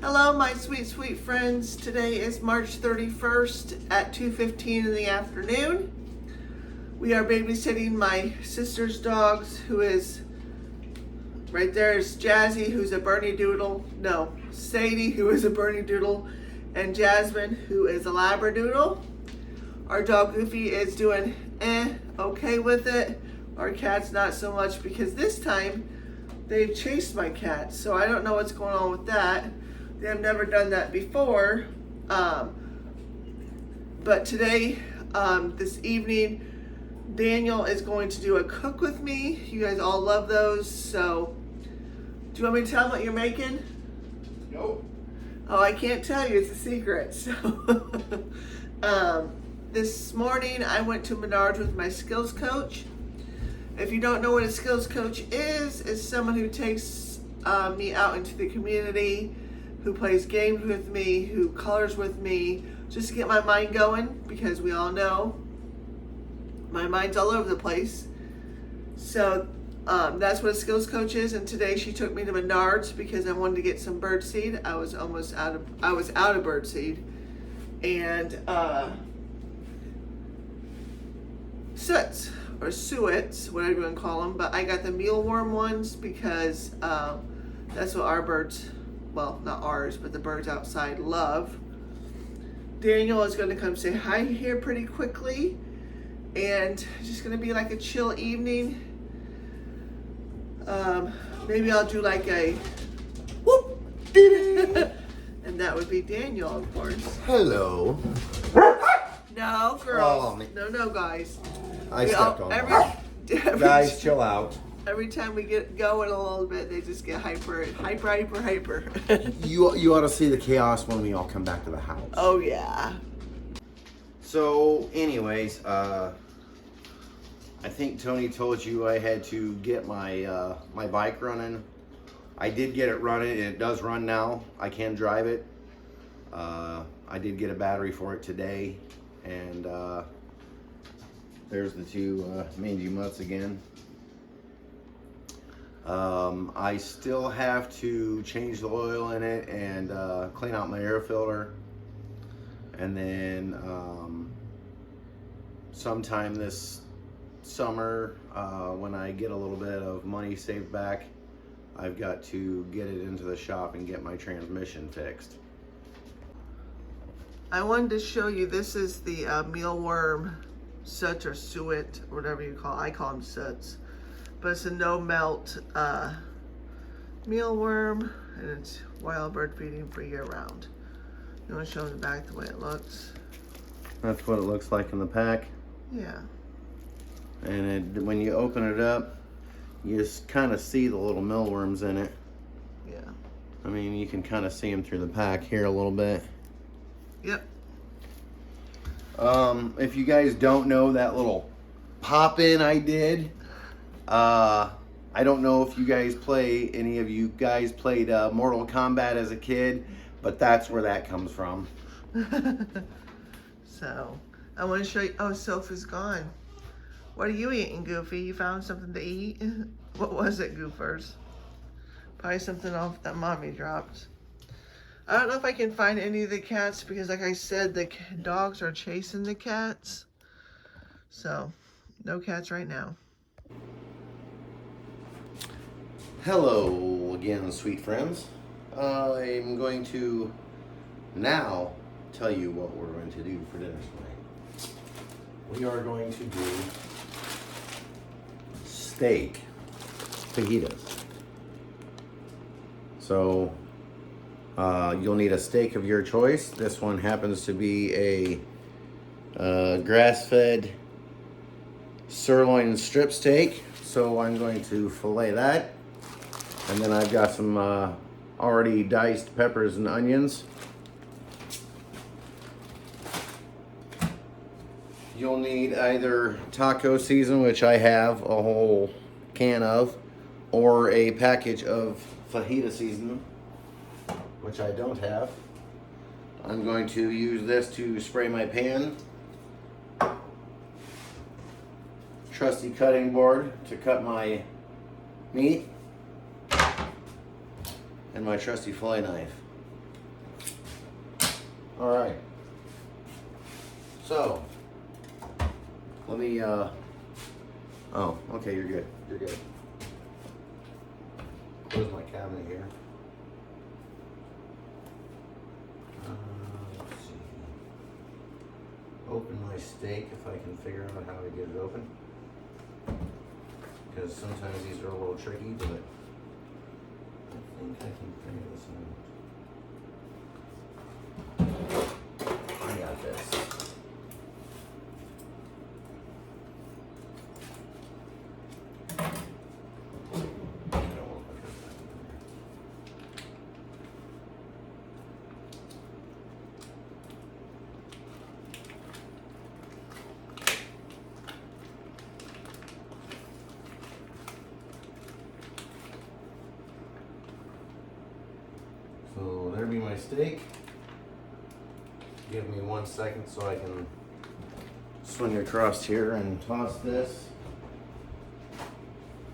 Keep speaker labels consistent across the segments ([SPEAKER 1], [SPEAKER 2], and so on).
[SPEAKER 1] Hello, my sweet, sweet friends. Today is March 31st at 2:15 in the afternoon. We are babysitting my sister's dogs, who is, right there is Jazzy, who's a Bernedoodle. No, Sadie, who is a Bernedoodle, and Jasmine, who is a Labradoodle. Our dog Goofy is doing okay with it. Our cat's not so much, because this time they've chased my cat, so I don't know what's going on with that. They have never done that before. But today, this evening, Daniel is going to do a cook with me. You guys all love those, so do you want me to tell them what you're making?
[SPEAKER 2] Nope.
[SPEAKER 1] Oh, I can't tell you, it's a secret. So this morning I went to Menards with my skills coach. If you don't know what a skills coach is someone who takes me out into the community, who plays games with me, who colors with me, just to get my mind going, because we all know my mind's all over the place. So that's what a skills coach is. And today she took me to Menards because I wanted to get some bird seed. I was out of bird seed, and soots or suets, whatever you want to call them. But I got the mealworm ones because that's what our birds, well, not ours, but the birds outside love. Daniel is going to come say hi here pretty quickly, and it's just going to be like a chill evening. Maybe I'll do like a whoop, and that would be Daniel, of course.
[SPEAKER 2] Hello.
[SPEAKER 1] No, girls.
[SPEAKER 2] Oh,
[SPEAKER 1] no, guys.
[SPEAKER 2] I stepped on
[SPEAKER 1] every
[SPEAKER 2] Guys, chill out.
[SPEAKER 1] Every time we get going a little bit, they just get hyper.
[SPEAKER 2] You ought to see the chaos when we all come back to the house.
[SPEAKER 1] Oh, yeah.
[SPEAKER 2] So, anyways, I think Tony told you I had to get my my bike running. I did get it running, and it does run now. I can drive it. I did get a battery for it today, and there's the two mangy mutts again. I still have to change the oil in it and clean out my air filter, and then sometime this summer, when I get a little bit of money saved back, I've got to get it into the shop and get my transmission fixed.
[SPEAKER 1] I wanted to show you, this is the mealworm soot or suet, or whatever you call it. I call them soots. But it's a no melt mealworm, and it's wild bird feeding for year round. You want to show them the back the way it looks?
[SPEAKER 2] That's what it looks like in the pack.
[SPEAKER 1] Yeah.
[SPEAKER 2] And when you open it up, you just kind of see the little mealworms in it.
[SPEAKER 1] Yeah.
[SPEAKER 2] I mean, you can kind of see them through the pack here a little bit.
[SPEAKER 1] Yep.
[SPEAKER 2] If you guys don't know that little pop-in I did, I don't know if any of you guys played Mortal Kombat as a kid, but that's where that comes from.
[SPEAKER 1] So, I want to show you, oh, Sophie's gone. What are you eating, Goofy? You found something to eat? What was it, Goofers? Probably something off that mommy dropped. I don't know if I can find any of the cats, because like I said, the dogs are chasing the cats. So, no cats right now.
[SPEAKER 2] Hello again, sweet friends. I'm going to now tell you what we're going to do for dinner tonight. We are going to do steak fajitas. So you'll need a steak of your choice. This one happens to be a grass-fed sirloin strip steak. So I'm going to fillet that. And then I've got some already diced peppers and onions. You'll need either taco season, which I have a whole can of, or a package of fajita season, which I don't have. I'm going to use this to spray my pan. Trusty cutting board to cut my meat. And my trusty fillet knife. All right. So, let me, oh, okay, you're good. You're good. Close my cabinet here. Let's see. Open my steak if I can figure out how to get it open. Because sometimes these are a little tricky, but I think I can figure this out. I got this. So there be my steak. Give me 1 second so I can swing across here and toss this.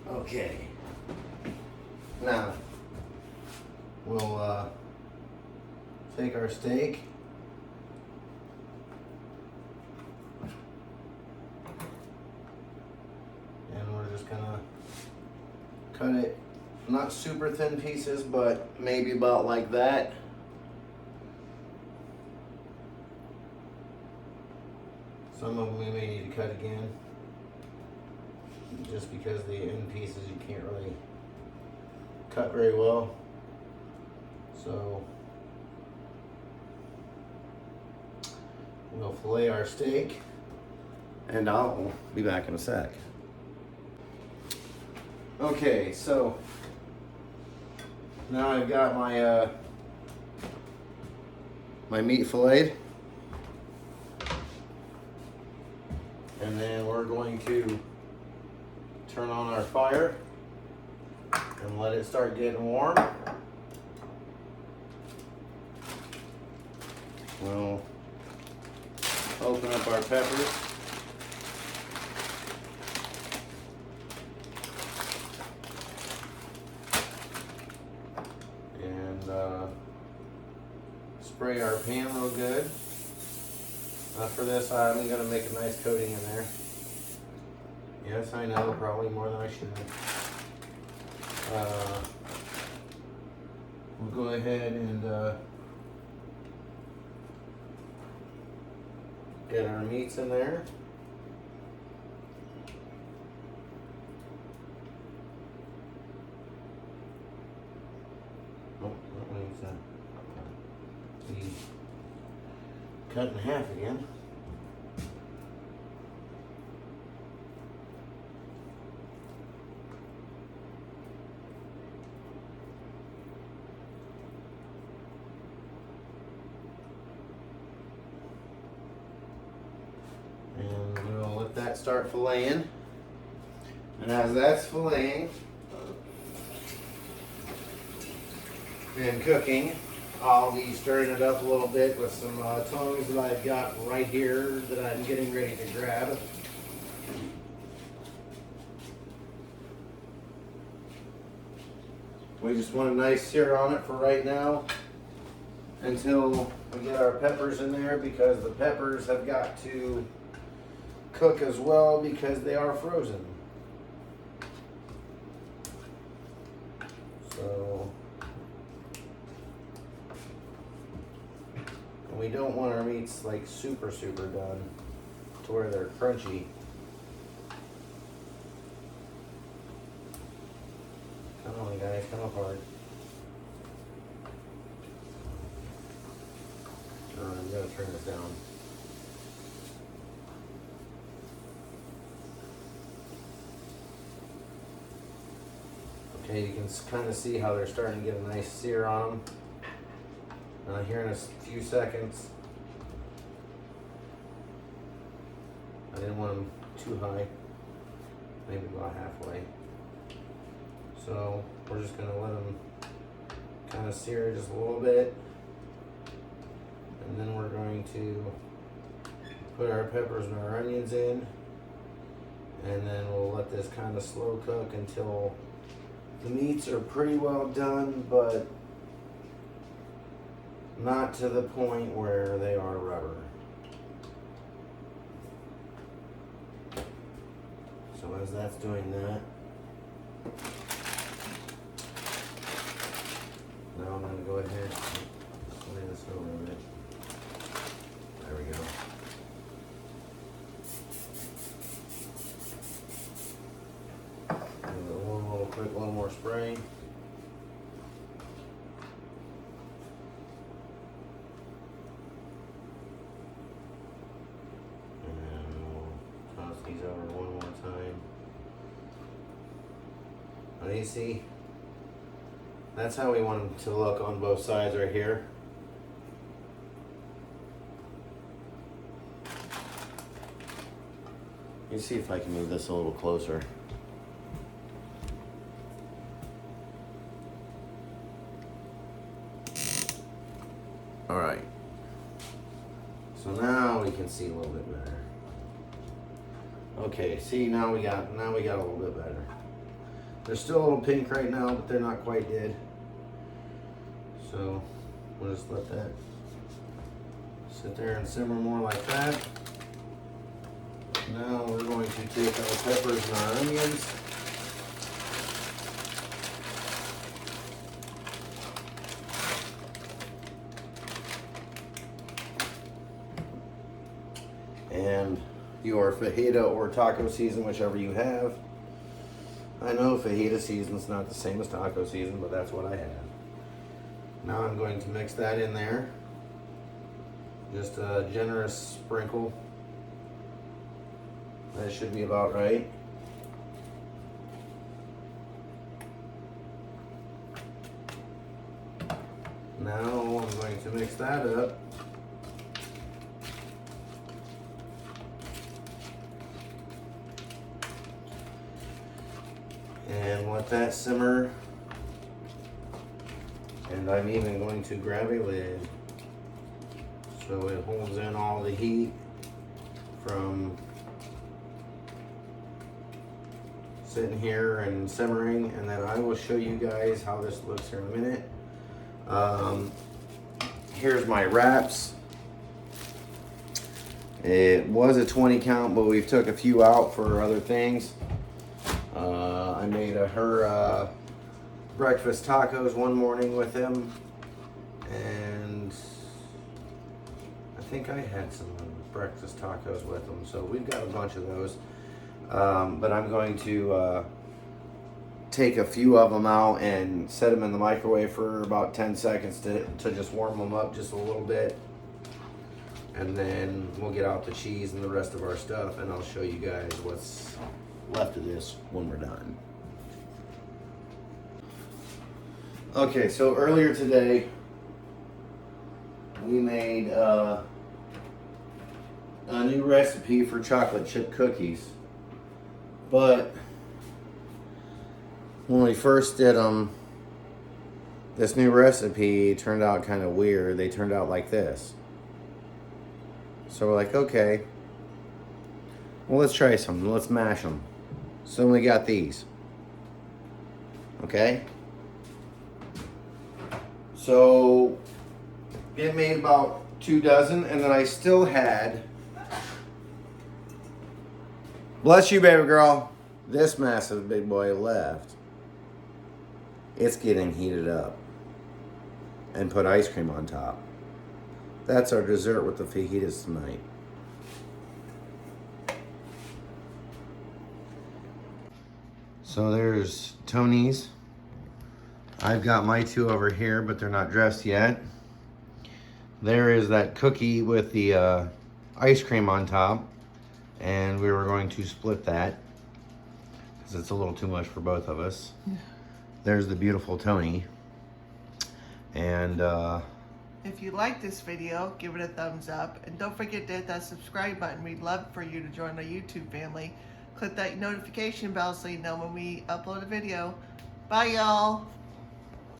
[SPEAKER 2] Okay. Now, we'll take our steak. And we're just gonna cut it, not super thin pieces, but maybe about like that. Some of them we may need to cut again, just because the end pieces you can't really cut very well. So we'll fillet our steak, and I'll be back in a sec. Okay, so now I've got my my meat filleted, and then we're going to turn on our fire and let it start getting warm. We'll open up our peppers. And spray our pan real good. For this, I'm going to make a nice coating in there. Yes, I know, probably more than I should. We'll go ahead and get our meats in there. Oh, that needs to be cut in half again. And we'll let that start filleting. And as that's filleting and cooking, I'll be stirring it up a little bit with some tongs that I've got right here that I'm getting ready to grab. We just want a nice sear on it for right now until we get our peppers in there, because the peppers have got to cook as well because they are frozen. So we don't want our meats like super done to where they're crunchy. Come on guys, come apart. I'm gonna turn this down. Okay, you can kind of see how they're starting to get a nice sear on them. Here in a few seconds. I didn't want them too high, maybe about halfway. So we're just gonna let them kind of sear just a little bit. And then we're going to put our peppers and our onions in. And then we'll let this kind of slow cook until the meats are pretty well done, but not to the point where they are rubber. So as that's doing that, now I'm going to go ahead and lay this over a bit. There we go. Give it one little quick, little more spray. These over one more time. Now you see, that's how we want them to look on both sides right here. Let me see if I can move this a little closer. All right. So now we can see a little bit better. Okay, see, now we got a little bit better. They're still a little pink right now, but they're not quite dead. So we'll just let that sit there and simmer more like that. Now we're going to take our peppers and our onions. And your fajita or taco season, whichever you have. I know fajita season's not the same as taco season, but that's what I have. Now I'm going to mix that in there. Just a generous sprinkle. That should be about right. Now I'm going to mix that up. And let that simmer. And I'm even going to grab a lid so it holds in all the heat from sitting here and simmering, and then I will show you guys how this looks here in a minute. Here's my wraps. It was a 20 count, but we've took a few out for other things. I made her breakfast tacos one morning with him, and I think I had some breakfast tacos with them, so we've got a bunch of those. But I'm going to take a few of them out and set them in the microwave for about 10 seconds to just warm them up just a little bit. And then we'll get out the cheese and the rest of our stuff, and I'll show you guys what's left of this when we're done. Okay, so earlier today we made a new recipe for chocolate chip cookies, but when we first did them, this new recipe turned out kind of weird. They turned out like this. So we're like, okay, well, let's try some. Let's mash them. So we got these. Okay. So it made about 2 dozen, and then I still had, bless you, baby girl, this massive big boy left. It's getting heated up and put ice cream on top. That's our dessert with the fajitas tonight. So there's Tony's. I've got my 2 over here, but they're not dressed yet. There is that cookie with the ice cream on top, and we were going to split that because it's a little too much for both of us. Yeah. There's the beautiful Tony. And
[SPEAKER 1] if you like this video, give it a thumbs up, and don't forget to hit that subscribe button. We'd love for you to join our YouTube family. Click that notification bell so you know when we upload a video. Bye, y'all.